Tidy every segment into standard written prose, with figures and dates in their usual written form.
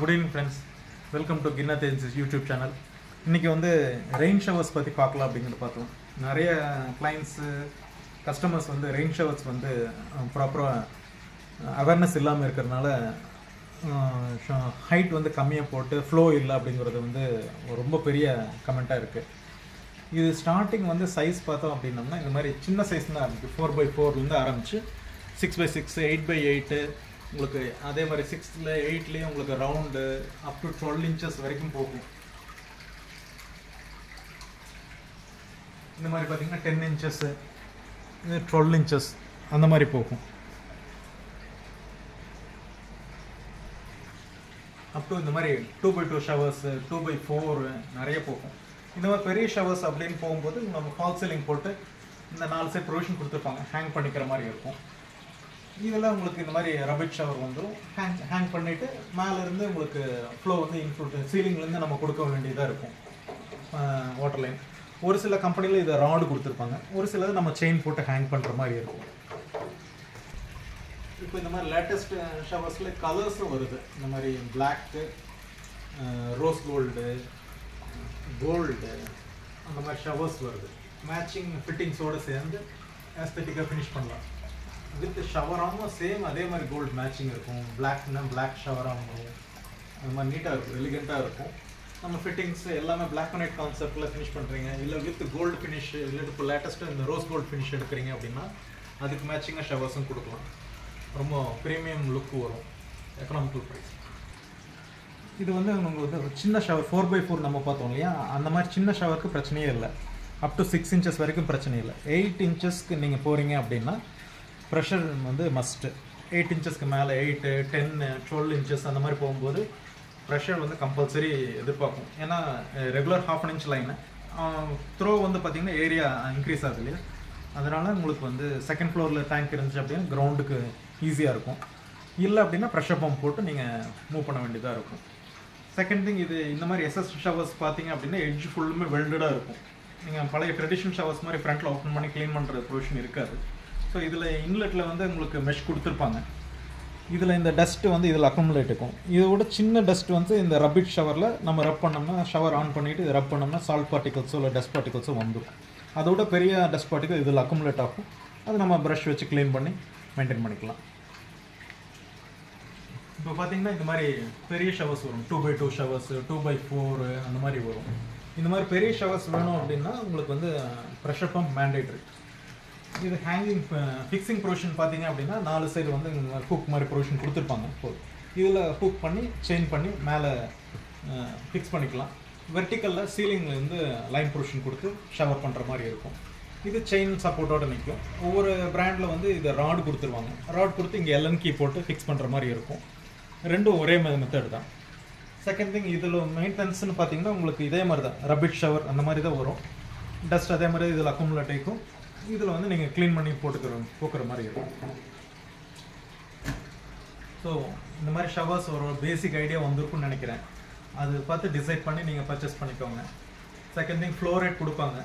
Good evening friends. Welcome to Ginnath Agency's YouTube channel. இன்னைக்கு வந்து rain showers பத்தி பார்க்கலாம் அப்படிங்கறது பார்த்தோம். நிறைய கிளையண்ட்ஸ் கஸ்டமர்ஸ் வந்து ரெயின் ஷவர்ஸ் வந்து ப்ராப்பரா அவேர்னஸ் இல்லாம இருக்கறனால ஹைட் வந்து கம்மியா போட்டு ஃப்ளோ இல்ல அப்படிங்கறது வந்து ரொம்ப பெரிய கமெண்டா இருக்கு. இது ஸ்டார்டிங் வந்து சைஸ் பார்த்தோம் அப்படின்னா இந்த மாதிரி சின்ன சைஸ் தான் இருக்கு. 4x4 ல இருந்து ஆரம்பிச்சு 6x6 8x8 உங்களுக்கு அதே மாதிரி 6ல 8லயே உங்களுக்கு ரவுண்ட் அப் டு 12 இன்ச்சஸ் வரைக்கும் போகும். இந்த மாதிரி பாத்தீங்கன்னா 10 இன்ச்சஸ் 12 இன்ச்சஸ் அந்த மாதிரி போகும். அப் டு இந்த மாதிரி 2x2 ஷவர்ஸ் 2x4 நிறைய போகும். இந்த மாதிரி பெரிய ஷவர்ஸ் அப்படின்னு போகும்போது நம்ம ஃபால் சீலிங் போட்டு இந்த 4 சைடு ப்ரொவிஷன் கொடுத்துருப்பாங்க, ஹேங் பண்ணிக்கிற மாதிரி இருக்கும். இதெல்லாம் உங்களுக்கு இந்த மாதிரி ரபிட் ஷவர் வந்துடும். ஹேங் பண்ணிவிட்டு மேலேருந்து உங்களுக்கு ஃப்ளோ வந்து இன்க்ளூட் சீலிங்லேருந்து நம்ம கொடுக்க வேண்டியதாக இருக்கும் வாட்டர் லைன். ஒரு சில கம்பெனியில் இதை ராடு கொடுத்துருப்பாங்க, ஒரு சிலது நம்ம செயின் போட்டு ஹேங் பண்ணுற மாதிரி இருக்கும். இப்போ இந்த மாதிரி லேட்டஸ்ட் ஷவர்ஸில் கலர்ஸும் வருது. இந்த மாதிரி பிளாக்கு, ரோஸ் கோல்டு, கோல்டு அந்த மாதிரி ஷவர்ஸ் வருது. மேட்சிங் ஃபிட்டிங்ஸோடு சேர்ந்து ஆஸ்தட்டிக்காக ஃபினிஷ் பண்ணலாம். வித் ஷவராகவும் சேம் அதே மாதிரி கோல்டு மேட்சிங் இருக்கும். பிளாக்னா பிளாக் ஷவராகவும் வரும். அது மாதிரி நீட்டாக இருக்கும், எலிகெண்ட்டாக இருக்கும். நம்ம ஃபிட்டிங்ஸ் எல்லாமே பிளாக் அண்ட் ஒயிட் கான்செப்டில் ஃபினிஷ் பண்ணுறீங்க, இல்லை வித் கோல்டு ஃபினிஷ், இல்லை இப்போ லேட்டஸ்ட்டாக இந்த ரோஸ் கோல்டு ஃபினிஷ் எடுக்கிறீங்க அப்படின்னா அதுக்கு மேட்சிங்காக ஷவர்ஸும் கொடுக்கலாம். ரொம்ப ப்ரீமியம் லுக் வரும், எக்கனாமிக்கல் ப்ரைஸ். இது வந்து உங்களுக்கு வந்து சின்ன ஷவர் 4x4 நம்ம பார்த்தோம் இல்லையா, அந்த மாதிரி சின்ன ஷவருக்கு பிரச்சனையே இல்லை. அப் டு 6 இன்ச்சஸ் வரைக்கும் பிரச்சனை இல்லை. 8 இன்ச்சஸ்க்கு நீங்கள் போகிறீங்க அப்படின்னா ப்ரெஷர் வந்து மஸ்ட்டு. 8 இன்ச்சஸ்க்கு மேலே 8, 10, 12 இன்ச்சஸ் அந்த மாதிரி போகும்போது ப்ரெஷர் வந்து கம்பல்சரி எதிர்பார்க்கும். ஏன்னா ரெகுலர் 1/2 இன்ச் லைனு த்ரோ வந்து பார்த்திங்கன்னா ஏரியா இன்க்ரீஸ் ஆகுது இல்லையா, அதனால் உங்களுக்கு வந்து செகண்ட் ஃப்ளோரில் டேங்க் இருந்துச்சு அப்படின்னா கிரவுண்டுக்கு ஈஸியாக இருக்கும். இல்லை அப்படின்னா ப்ரெஷர் பம்ப் போட்டு நீங்கள் மூவ் பண்ண வேண்டியதாக இருக்கும். செகண்ட் திங், இது இந்த மாதிரி எஸ்எஸ் ஷவர்ஸ் பார்த்தீங்க அப்படின்னா எட்ஜ் ஃபுல்லுமே வெல்டடாக இருக்கும். நீங்கள் பழைய ட்ரெடிஷ்னல் ஷவர்ஸ் மாதிரி ஃப்ரண்ட்டில் ஓப்பன் பண்ணி க்ளீன் பண்ணுற ப்ரொவிஷன் இருக்காது. ஸோ இதில் இன்லெட்டில் வந்து உங்களுக்கு மெஷ் கொடுத்துருப்பாங்க. இதில் இந்த டஸ்ட்டு வந்து இதில் அக்குமுலேட் இருக்கும். இதோட சின்ன டஸ்ட் வந்து இந்த ரபிட் ஷவரில் நம்ம ரப் பண்ணோம்னா, ஷவர் ஆன் பண்ணிவிட்டு இதை ரப் பண்ணோம்னா சால்ட் பார்ட்டிகல்ஸோ இல்லை டஸ்ட் பார்ட்டிகல்ஸோ வந்துடும். அதோட பெரிய டஸ்ட் பார்ட்டிகல் இதில் அக்குமுலேட் ஆகும். அது நம்ம ப்ரஷ் வச்சு க்ளீன் பண்ணி மெயின்டைன் பண்ணிக்கலாம். இப்போ பார்த்தீங்கன்னா இந்த மாதிரி பெரிய ஷவர்ஸ் வரும், 2x2 ஷவர்ஸ், 2x4 அந்த மாதிரி வரும். இந்த மாதிரி பெரிய ஷவர்ஸ் வேணும் அப்படின்னா உங்களுக்கு வந்து ப்ரெஷர் பம்ப் மேண்டேட்ரி. இது ஹேங்கிங் ஃபிக்ஸிங் ப்ரொவிஷன் பார்த்தீங்க அப்படின்னா 4 சைடு வந்து ஹூக் மாதிரி ப்ரொவிஷன் கொடுத்துருப்பாங்க. இதில் ஹூக் பண்ணி செயின் பண்ணி மேலே ஃபிக்ஸ் பண்ணிக்கலாம். வெர்டிக்கலில் சீலிங்கில் வந்து லைன் ப்ரொவிஷன் கொடுத்து ஷவர் பண்ணுற மாதிரி இருக்கும். இது செயின் சப்போர்ட்டோடு நிற்கும். ஒவ்வொரு பிராண்டில் வந்து இதை ராடு கொடுத்துருவாங்க. ராட் கொடுத்து இங்கே எல்என் கீ போட்டு ஃபிக்ஸ் பண்ணுற மாதிரி இருக்கும். ரெண்டும் ஒரே மெத்தட் தான். செகண்ட் திங், இதில் மெயின்டெனன்ஸ்னு பார்த்தீங்கன்னா உங்களுக்கு இதே மாதிரி தான், ரபிட் ஷவர் அந்த மாதிரி தான் வரும். டஸ்ட் அதே மாதிரி இதில் அக்குமுலேட் ஆகிக்கும். இதில் வந்து நீங்கள் க்ளீன் பண்ணி போக்குற மாதிரி இருக்கும். ஸோ இந்த மாதிரி ஷவர்ஸ் ஒரு பேசிக் ஐடியா வந்திருக்குன்னு நினைக்கிறேன். அது பார்த்து டிசைட் பண்ணி நீங்கள் பர்ச்சேஸ் பண்ணிக்கோங்க. செகண்ட் திங், ஃப்ளோ ரேட் கொடுப்பாங்க.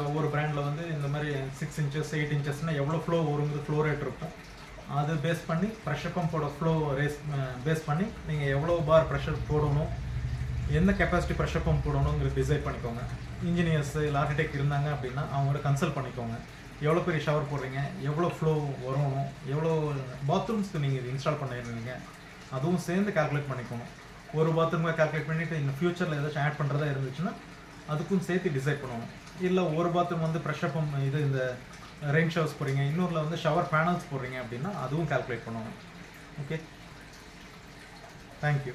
ஒவ்வொரு பிராண்டில் வந்து இந்த மாதிரி 6 இன்ச்சஸ் 8 இன்ச்சஸ்னால் எவ்வளோ ஃப்ளோ வருங்கிறது ஃப்ளோ ரேட் இருக்கும். அது பேஸ் பண்ணி ப்ரெஷர் பம்போட ஃப்ளோ பேஸ் பண்ணி நீங்கள் எவ்வளோ பார் ப்ரெஷர் போடணும், எந்த கெப்பாசிட்டி ப்ரெஷர் பம்ப் போடணுங்கிறது டிசைட் பண்ணிக்கோங்க. இன்ஜினியர்ஸ் இல்லை ஆர்கிடெக்ட் இருந்தாங்க அப்படின்னா அவங்களோட கன்சல்ட் பண்ணிக்கோங்க. எவ்வளோ பெரிய ஷவர் போடுறீங்க, எவ்வளோ ஃப்ளோ வரணும், எவ்வளோ பாத்ரூம்ஸ்க்கு நீங்கள் இது இன்ஸ்டால் பண்ணிடுறீங்க, அதுவும் சேர்ந்து கால்குலேட் பண்ணிக்கோங்க. ஒரு பாத்ரூமாக கால்குலேட் பண்ணிவிட்டு இந்த ஃப்யூச்சரில் ஏதாச்சும் ஆட் பண்ணுறதா இருந்துச்சுன்னா அதுக்கும் சேர்த்து டிசைட் பண்ணணும். இல்லை ஒரு பாத்ரூம் வந்து ப்ரெஷர் பம்ப் இது இந்த ரெயின் ஷவர்ஸ் போடுறீங்க, இன்னொருல வந்து ஷவர் பேனல்ஸ் போடுறீங்க அப்படின்னா அதுவும் கால்குலேட் பண்ணணும். Okay, thank you.